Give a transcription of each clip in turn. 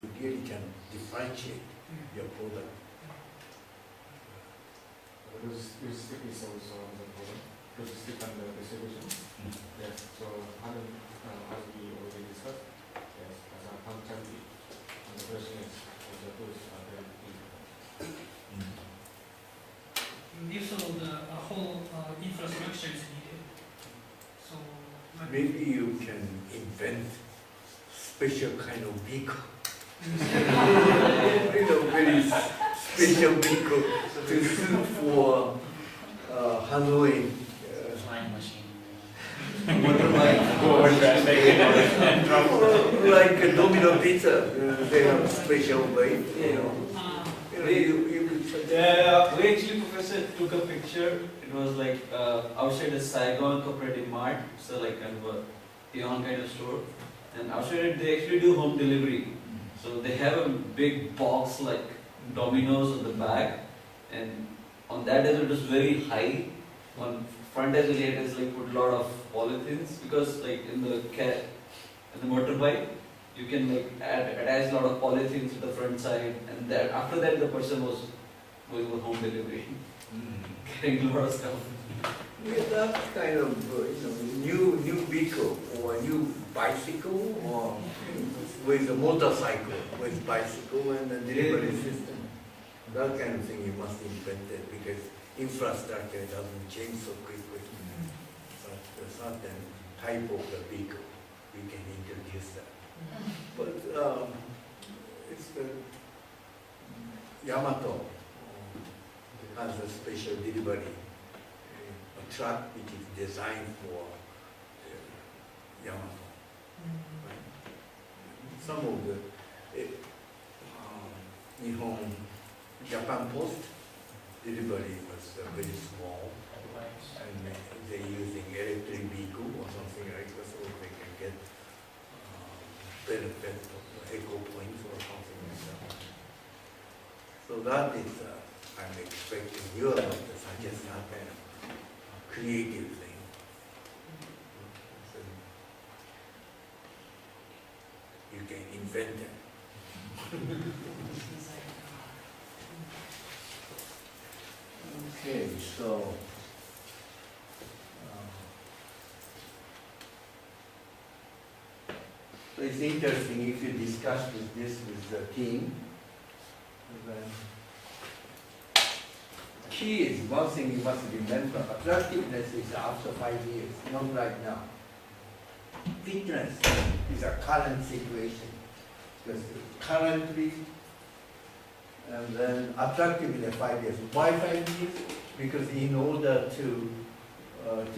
You really can differentiate your product. Logistic is also on the product. Logistic and distribution. Yes. So as we already discussed, yes, as a functionality, and the question is the tools are very important. If so, the whole infrastructure is needed. So Maybe you can invent special kind of vehicle. Very special vehicle to suit for Hanoi Flying machine. motorbike. Or like a Domino Pizza, they have special way, you could suggest. Yeah, we actually, Professor, took a picture. It was like outside a Saigon Cooperative Mart, so like kind of a Eon kind of store. And outside it, they actually do home delivery. So they have a big box like Domino's on the back, and on that as it is very high. On front as it is like put a lot of polythenes, because like in the motorbike you can like attach a lot of polythenes to the front side, and that after that the person was going for home delivery, carrying a lot of stuff. Yeah, that kind of new vehicle or new bicycle or with a motorcycle with bicycle and a delivery system. That kind of thing you must invent it because infrastructure doesn't change so quickly. But a certain type of the vehicle we can introduce that. But it's the Yamato has a special delivery. A truck which is designed for Yamato. Some of the Nihon, Japan Post delivery was very small, and they're using electric vehicle or something like that, so they can get benefit of the eco points or something like that. So that is, I'm expecting you to suggest that kind of creative thing. So you can invent it. Okay, so it's interesting if you discuss this with the team. Then key is one thing you must remember: attractiveness is after 5 years, not right now. Fitness is a current situation, because currently. And then attractiveness 5 years. Why 5 years? Because in order to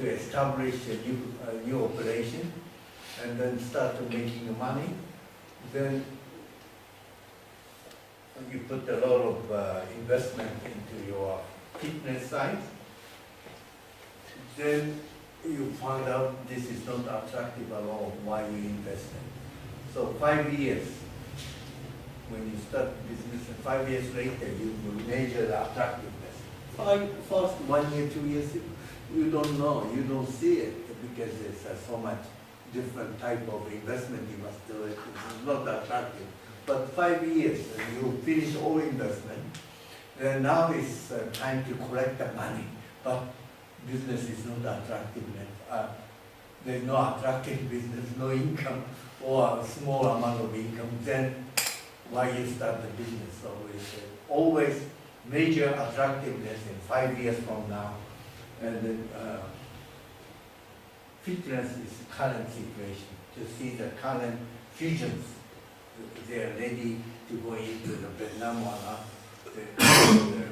establish a new operation and then start to making money, then you put a lot of investment into your fitness side. Then you find out this is not attractive at all. Why you invested? So 5 years. When you start business, and 5 years later, you will measure the attractiveness. First 1 year, 2 years, you don't know, you don't see it because there's so much different type of investment you must do it. It's not attractive. But 5 years, you finish all investment, then now it's time to collect the money. But business is not attractive. There's no attractive business, no income, or a small amount of income. Then why you start the business? So it's always major attractiveness in 5 years from now. And then fitness is current situation, to see the current fusions. They are ready to go into the Vietnam or not. The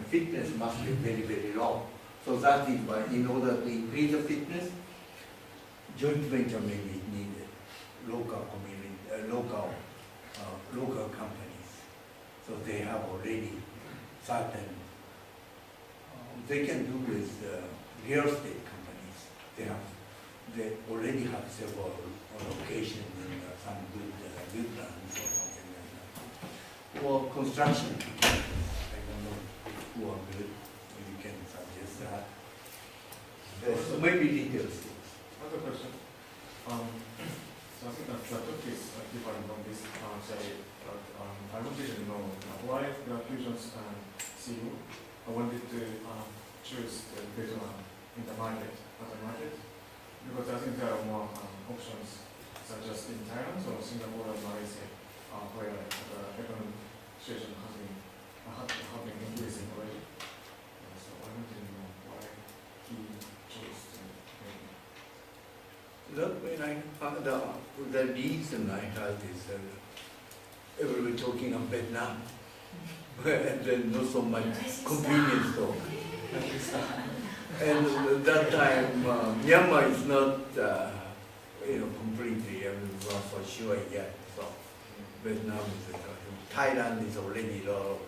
fitness must be very, very low. So that is why in order to increase the fitness, joint venture may be needed, local community, local companies. So they have already certain, they can do with real estate companies. They already have several locations and some good lands or something like that. Or construction companies, I don't know who are good, maybe you can suggest that. So maybe details. Another question. So I think that the topic is different from this say, but I wanted to know why the Fusion's CEO wanted to choose the Vietnam in the market, as a market, because I think there are more options, such as in Thailand or Singapore and Malaysia, where the economic situation have been increasing already. So I wanted to know why he chose to make it. Look, when I found out, the reason I heard is everybody talking of Vietnam, and then not so much convenience store. And at that time, Myanmar is not, completely, not for sure yet. So Vietnam is, Thailand is already a lot of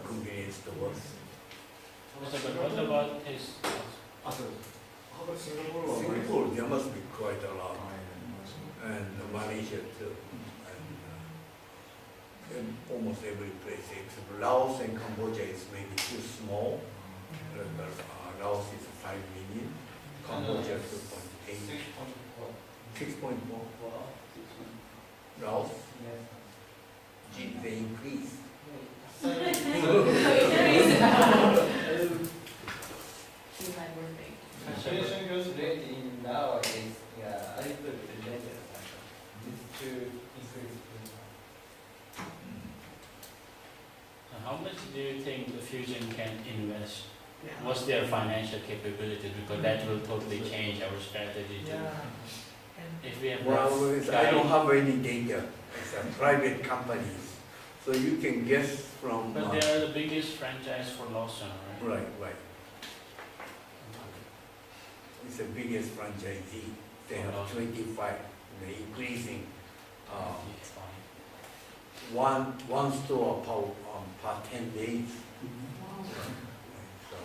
convenience stores. So, but what about his? How about Singapore or Singapore, there must be quite a lot, Malaysia? and Malaysia too, and almost every place except Laos and Cambodia is maybe too small. Laos is 5 million, Cambodia 2.8, 6.4. Laos, gee, they increase. Inflation growth rate in Laos is a little bit later. It's to increase. So how much do you think the Fusion can invest? What's their financial capability? Because that will totally change our strategy too. If we have rough Well, I don't have any data. It's a private companies, so you can guess from. But they are the biggest franchise for Lawson, right? Right. It's the biggest franchisee. They have 25. They're increasing. One store per 10 days. So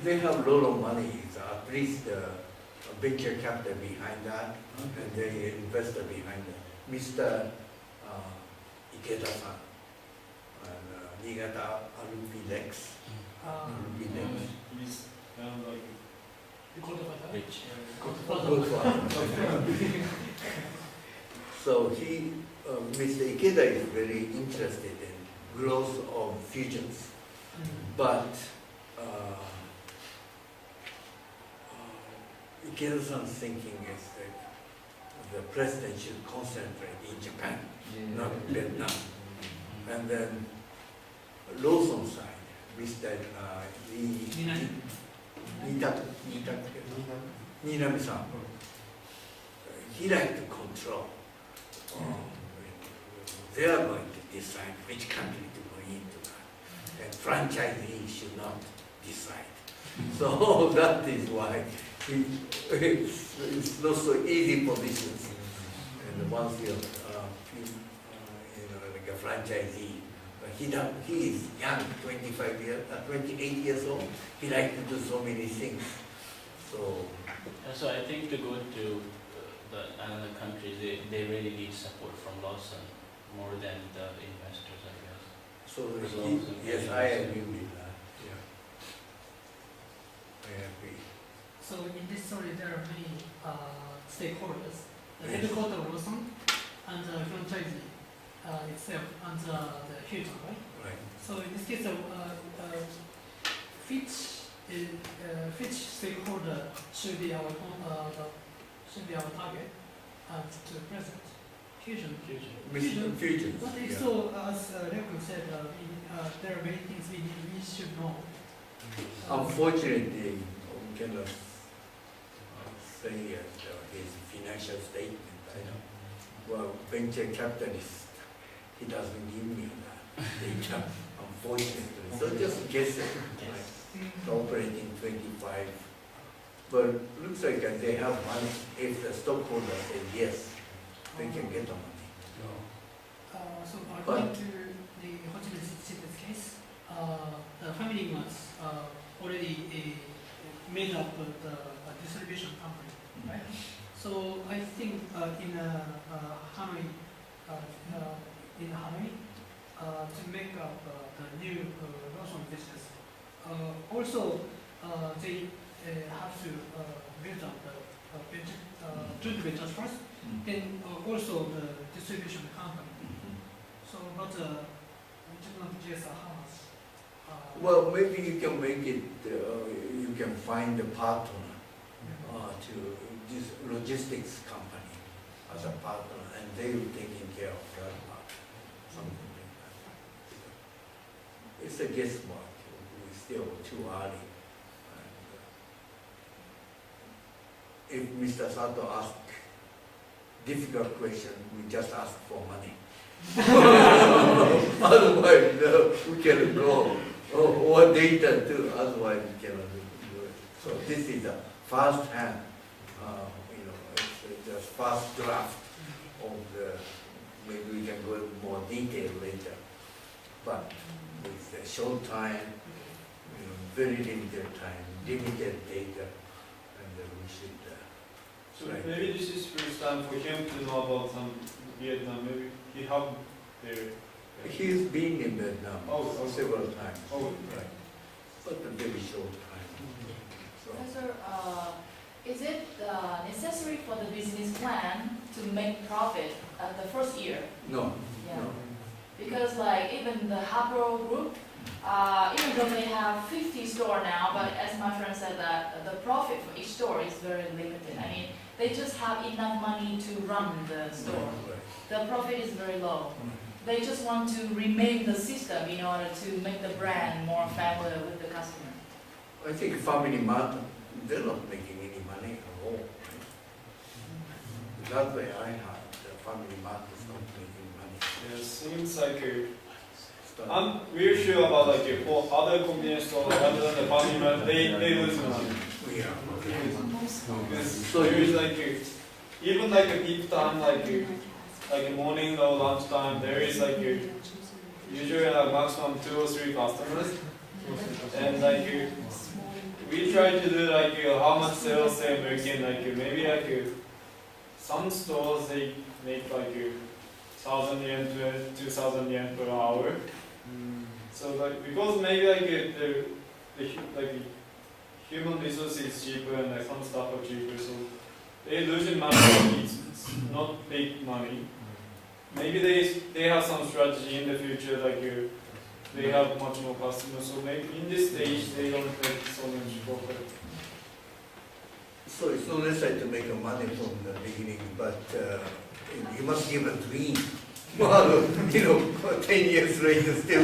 they have a lot of money. It's at least a venture capital behind that, and they investor behind that. Mr. Ikeda-san and Niigata Arubilex. He's like Which Good one. So Mr. Ikeda is very interested in growth of fusions, but Ikeda-san's thinking is that the president should concentrate in Japan, not Vietnam. And then Lawson side, Mr. Ninami-san, he like to control. They are going to decide which country to go into that. And franchisee should not decide. So that is why it's not so easy positions. And once you're like a franchisee, he is young, 28 years old. He likes to do so many things. so I think to go to another country, they really need support from Lawson more than the investors, I guess. So Lawson yes, can I invest. agree with that. Yeah, I agree. So in this story, there are many stakeholders. The headquarters of Lawson and the franchisee itself and the Hilton, right? Right. So in this case, which stakeholder should be our target to present? Fusion. Future. But if Yeah. so, as Reku said, there are many things we should know. Unfortunately, we cannot say his financial statement. I know. Well, venture capitalist, he doesn't give me that data, unfortunately. So just guess it. Like, operating 25. But looks like they have money. If the stockholder says yes, they can get the money. So according to the Ho Chi Minh City's case, the family was already made up the distribution company, right? So I think in Hanoi, to make up the new Lawson business, also they have to build up the joint ventures first, then also the distribution company. So, but how much? Well, maybe you can make it, you can find a partner to this logistics company as a partner, and they will taking care of that part, something like that. It's a guesswork. It's still too early. And, if Mr. Sato asks difficult question, we just ask for money. Otherwise, no, we cannot go. Or data too, otherwise we cannot do it. So this is a first hand, it's the first draft of the, maybe we can go into more detail later. But with a short time, very limited time, limited data, and we should. So right. maybe this is first time for him to know about some Vietnam. Maybe he have there. He's been in Vietnam several times. Oh, right. But a very short time. So, Professor, is it necessary for the business plan to make profit at the first year? no, Yeah. no. Because like even the Habro group, even though they have 50 stores now, but as my friend said that the profit for each store is very limited. I mean, they just have enough money to run the store. Right. The profit is very low. They just want to remake the system in order to make the brand more familiar with the customer. I think Family Mart, they're not making any money at all. Right? That way I heard, the Family Mart is not making money. Yeah, seems like Start- I'm really sure about like for other convenience stores other than the Family Mart, they lose money. Yeah. Because So there is you- like even like a peak time like morning or lunchtime, there is like usually like maximum 2 or 3 customers, and like we try to do like how much sales they make in like maybe like some stores they make like 1,000 yen to 2,000 yen per hour. So like because maybe like like human resource is cheaper and like some stuff are cheaper, so they losing money. It's not big money. Maybe they have some strategy in the future, like they have much more customers. So maybe in this stage they don't make so much profit. So it's not necessary to make money from the beginning, but you must give a dream. Well, 10 years later still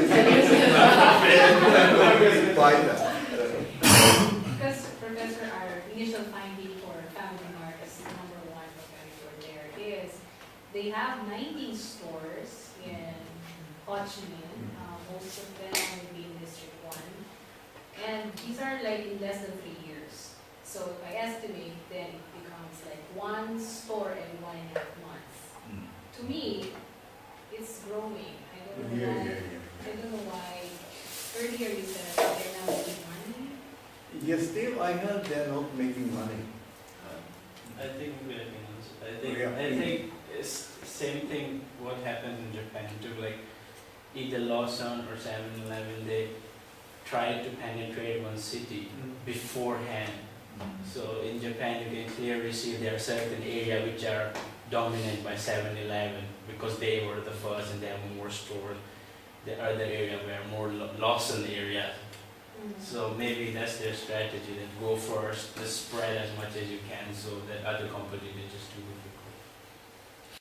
buy that. Because, Professor, our initial finding for Family Mart as number one competitor there is they have 19 stores in Ho Chi Minh. Most of them will be in District 1. And these are like in less than 3 years. So if I estimate, then it becomes like 1 store every 1.5 months. To me, it's growing. I don't know why. I don't know why. Earlier you said that they're now making money. Yes, still I heard they're not making money. I think we can answer. Yeah. I think it's same thing what happened in Japan too. Like either Lawson or 7-Eleven, they tried to penetrate one city beforehand. So in Japan, you can clearly see there are certain areas which are dominated by 7-Eleven because they were the first and they have more stores. The other area were more Lawson area. So maybe that's their strategy, that go first, just spread as much as you can so that other competitors just do it